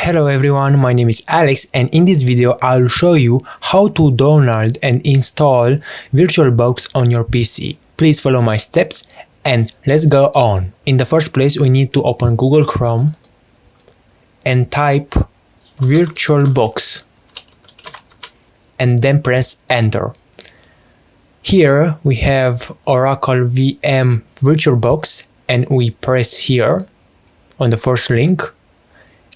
Hello everyone, my name is Alex and in this video I'll show you how to download and install VirtualBox on your PC. Please follow my steps and let's go on. In the first place we need to open Google Chrome and type VirtualBox and then press enter. Here we have Oracle VM VirtualBox and we press here on the first link.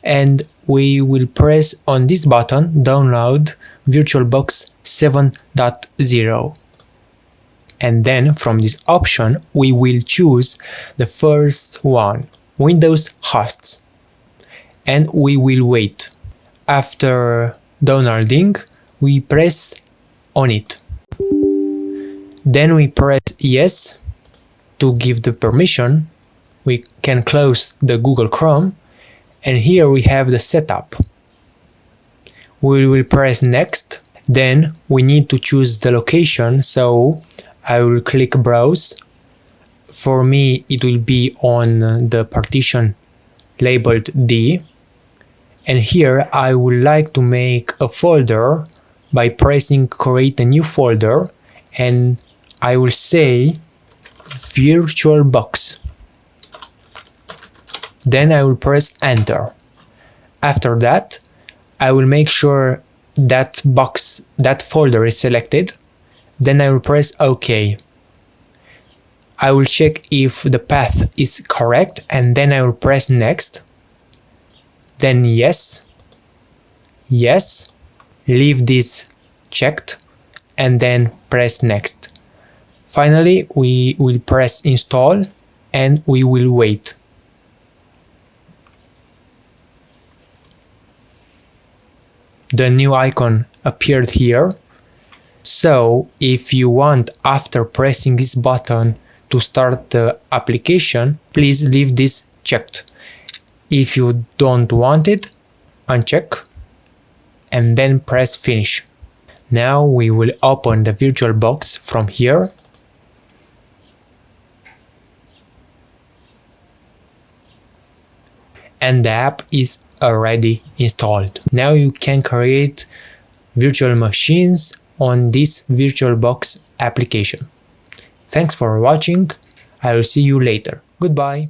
And we will press on this button download VirtualBox 7.0 and then from this option we will choose the first one, Windows hosts, and we will wait. After downloading we press on it, then we press yes to give the permission. We can close the Google Chrome. And here we have the setup. We will press next, then we need to choose the location, so I will click browse. For me it will be on the partition labeled D, and here I would like to make a folder by pressing create a new folder, and I will say VirtualBox. Then I will press enter. After that, I will make sure that folder is selected. Then I will press OK. I will check if the path is correct and then I will press next. Then yes, yes, leave this checked and then press next. Finally, we will press install and we will wait. The new icon appeared here, so if you want after pressing this button to start the application, please leave this checked. If you don't want it, uncheck and then press finish. Now we will open the VirtualBox from here. And the app is already installed. Now you can create virtual machines on this VirtualBox application. Thanks for watching. I will see you later. Goodbye.